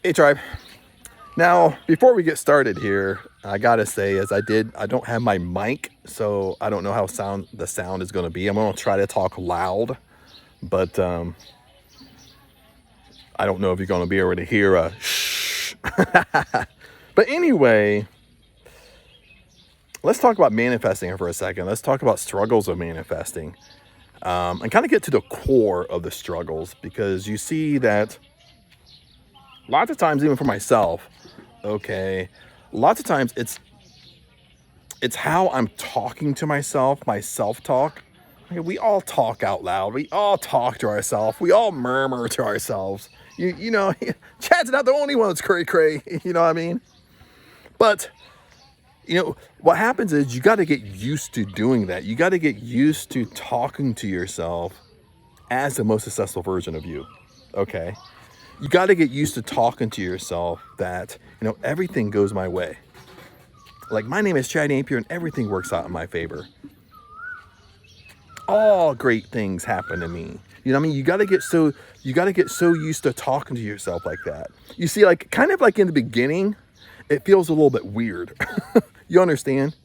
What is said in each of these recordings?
Hey, Tribe. Now, before we get started here, I gotta say, I don't have my mic, so I don't know how the sound is gonna be. I'm gonna try to talk loud, but I don't know if you're gonna be able to hear a shh. But anyway, let's talk about manifesting for a second. Let's talk about struggles of manifesting, and kind of get to the core of the struggles, because you see that lots of times, even for myself, okay, lots of times it's how I'm talking to myself, my self-talk. Okay, we all talk out loud. We all talk to ourselves. We all murmur to ourselves. You know, Chad's not the only one that's cray cray. You know what I mean? But what happens is you got to get used to doing that. You got to get used to talking to yourself as the most successful version of you. Okay, you got to get used to talking to yourself that everything goes my way. Like, my name is Chad Napier and everything works out in my favor. All great things happen to me. You know what I mean? You got to get so used to talking to yourself like that. You see, like, kind of like in the beginning, it feels a little bit weird. You understand?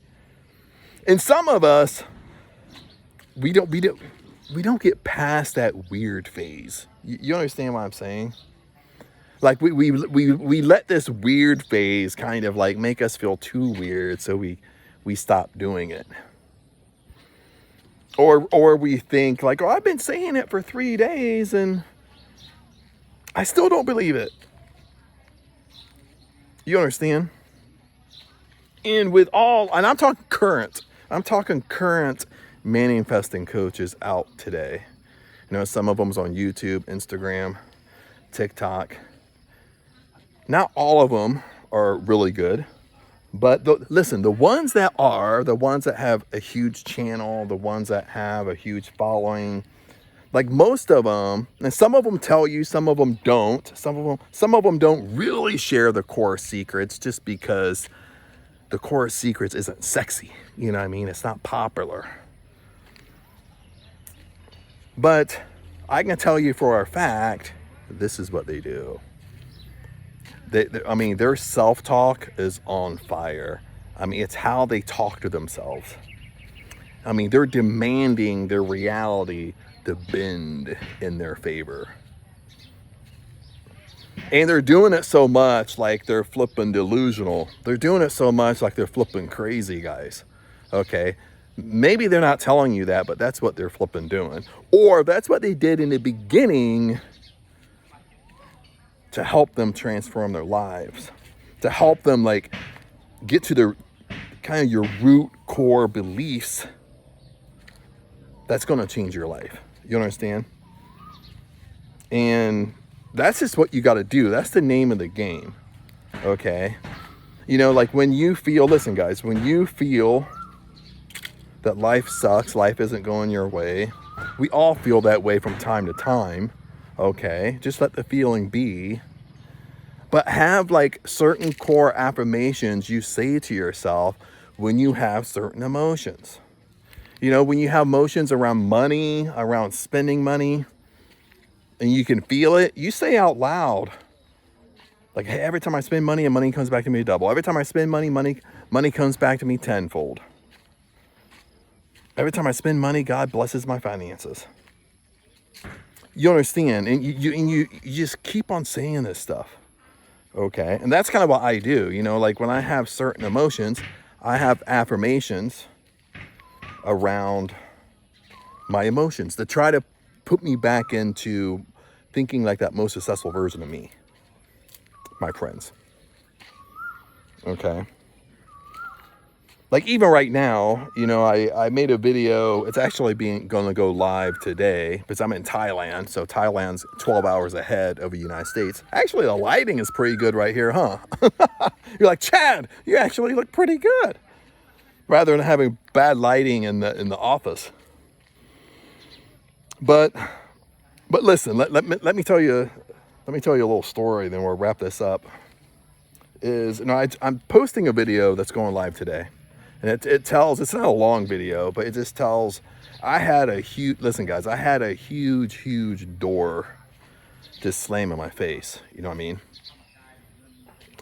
And some of us, we don't get past that weird phase. You understand what I'm saying? Like, we let this weird phase kind of like make us feel too weird, so we stop doing it. Or we think like, oh, I've been saying it for 3 days and I still don't believe it. You understand? And I'm talking current manifesting coaches out today. Some of them's on YouTube, Instagram, TikTok. Not all of them are really good, but listen, the ones that have a huge channel, the ones that have a huge following, like most of them, and some of them tell you, some of them don't. Some of them don't really share the core secrets, just because the core secrets isn't sexy. You know what I mean? It's not popular. But I can tell you for a fact, this is what they do. Their self-talk is on fire. It's how they talk to themselves. They're demanding their reality to bend in their favor. And they're doing it so much like they're flipping delusional. They're doing it so much like they're flipping crazy, guys. Okay? Maybe they're not telling you that, but that's what they're flipping doing. Or that's what they did in the beginning to help them transform their lives, to help them like get to their kind of your root core beliefs that's going to change your life. You understand? And that's just what you got to do. That's the name of the game. Okay? Like when you feel, listen guys, when you feel that life sucks, life isn't going your way, we all feel that way from time to time. Okay, just let the feeling be. But have like certain core affirmations you say to yourself when you have certain emotions. When you have emotions around money, around spending money, and you can feel it, you say out loud, like, hey, every time I spend money, and money comes back to me double. Every time I spend money, money comes back to me tenfold. Every time I spend money, God blesses my finances. You understand? And you just keep on saying this stuff. Okay? And that's kind of what I do. Like when I have certain emotions, I have affirmations around my emotions to try to put me back into thinking like that most successful version of me, my friends. Okay? Like even right now, I made a video. It's actually going to go live today because I'm in Thailand. So Thailand's 12 hours ahead of the United States. Actually, the lighting is pretty good right here, huh? You're like, Chad, you actually look pretty good. Rather than having bad lighting in the office. But listen, let me tell you a little story. Then we'll wrap this up. I'm posting a video that's going live today. And it tells, it's not a long video, but it just tells, listen guys, I had a huge door just slam in my face. You know what I mean?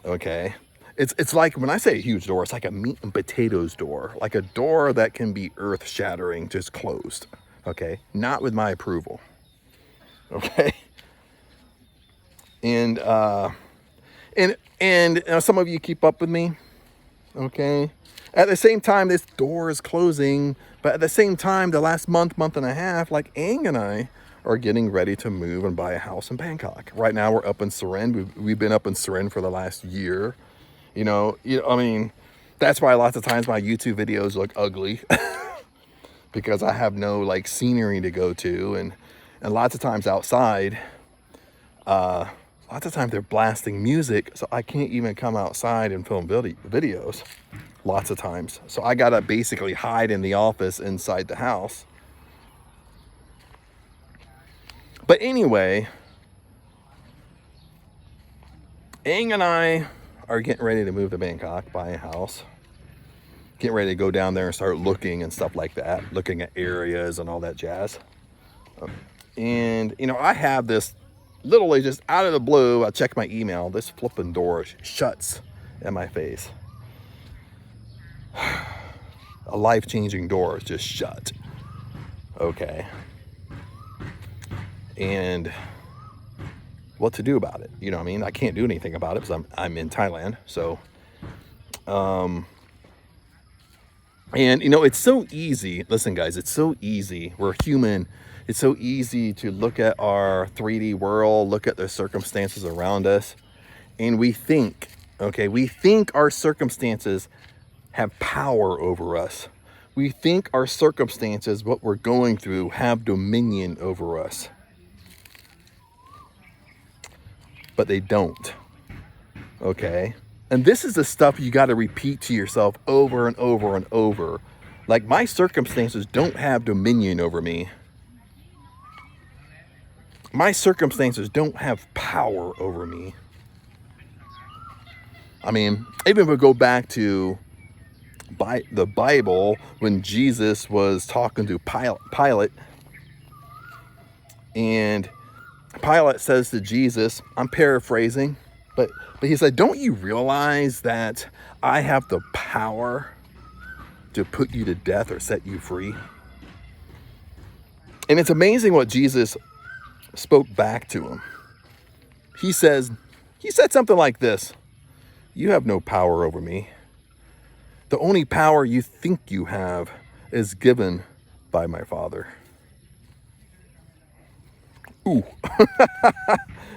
Okay. It's like, when I say a huge door, it's like a meat and potatoes door, like a door that can be earth shattering, just closed. Okay. Not with my approval. Okay. And, some of you keep up with me. Okay. At the same time, this door is closing, but at the same time, the last month and a half, like Aang and I are getting ready to move and buy a house in Bangkok. Right now, we're up in Surin. We've been up in Surin for the last year. I mean, that's why lots of times my YouTube videos look ugly because I have no like scenery to go to, and lots of times outside, lots of times they're blasting music, so I can't even come outside and film videos. Lots of times, so I gotta basically hide in the office inside the house. But anyway, Aang and I are getting ready to move to Bangkok, buy a house, getting ready to go down there and start looking and stuff like that, looking at areas and all that jazz. And I have this, literally just out of the blue, I check my email, this flipping door shuts in my face. A life-changing door is just shut. Okay. And what to do about it? You know what I mean? I can't do anything about it because I'm in Thailand. So, and it's so easy. Listen, guys, it's so easy. We're human. It's so easy to look at our 3D world, look at the circumstances around us, and we think our circumstances have power over us. We think our circumstances, what we're going through, have dominion over us. But they don't. Okay? And this is the stuff you got to repeat to yourself over and over and over. Like, my circumstances don't have dominion over me. My circumstances don't have power over me. I mean, even if we go back to the Bible, when Jesus was talking to Pilate, and Pilate says to Jesus, I'm paraphrasing, but he said, don't you realize that I have the power to put you to death or set you free? And it's amazing what Jesus spoke back to him. He said something like this: you have no power over me. The only power you think you have is given by my Father. Ooh.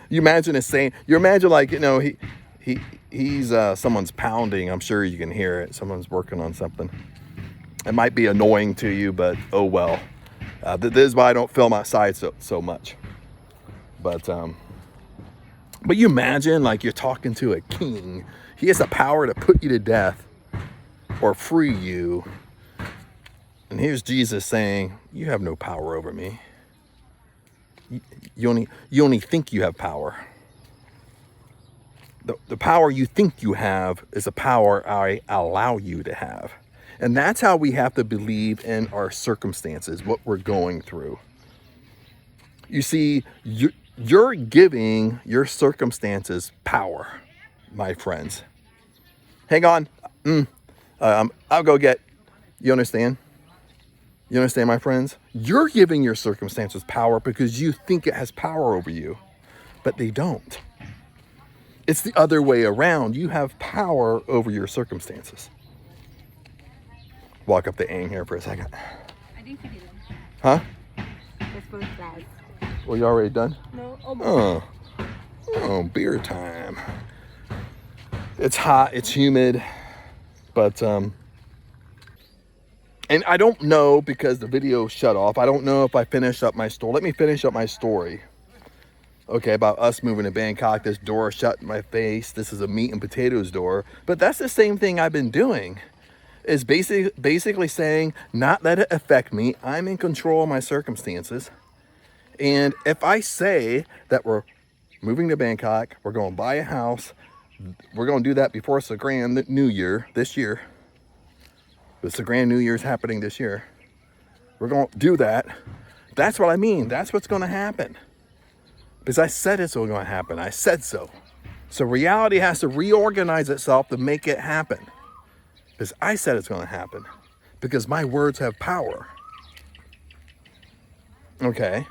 You imagine like, he's someone's pounding. I'm sure you can hear it. Someone's working on something. It might be annoying to you, but oh well. This is why I don't film outside so much. But you imagine like you're talking to a king. He has the power to put you to death or free you. And here's Jesus saying, you have no power over me. You only think you have power. The power you think you have is a power I allow you to have. And that's how we have to believe in our circumstances, what we're going through. You see, you're giving your circumstances power, my friends. Hang on. I'll go get, you understand? You understand, my friends? You're giving your circumstances power because you think it has power over you, but they don't. It's the other way around. You have power over your circumstances. Walk up to Aang here for a second. I think you did. Huh? That's for class. Well, you already done? No, almost. Oh, beer time. It's hot, it's humid, but and I don't know, because the video shut off, I don't know if I finished up my story. Let me finish up my story. Okay, about us moving to Bangkok. This door shut in my face. This is a meat and potatoes door. But that's the same thing I've been doing. Is basically saying, not let it affect me. I'm in control of my circumstances. And if I say that we're moving to Bangkok, we're going to buy a house, we're going to do that before it's the Grand New Year this year. It's the Grand New Year's happening this year. We're going to do that. That's what I mean. That's what's going to happen. Because I said it's going to happen. I said so. So reality has to reorganize itself to make it happen. Because I said it's going to happen. Because my words have power. Okay?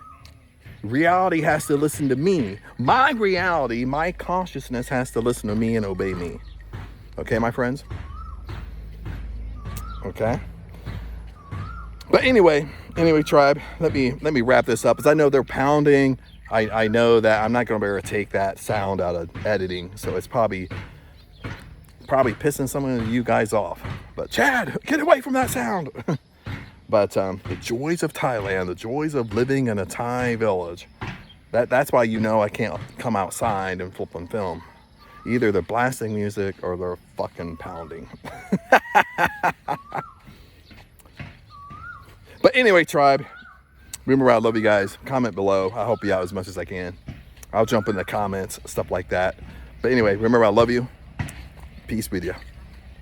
Reality has to listen to me. My reality, my consciousness has to listen to me and obey me. Okay, my friends? Okay? But anyway, tribe, let me wrap this up, because I know they're pounding. I know that I'm not going to be able to take that sound out of editing, so it's probably pissing some of you guys off. But Chad, get away from that sound. But the joys of Thailand, the joys of living in a Thai village, that's why I can't come outside and flip and film. Either they're blasting music or they're fucking pounding. But anyway, tribe, remember I love you guys. Comment below. I'll help you out as much as I can. I'll jump in the comments, stuff like that. But anyway, remember I love you. Peace with you.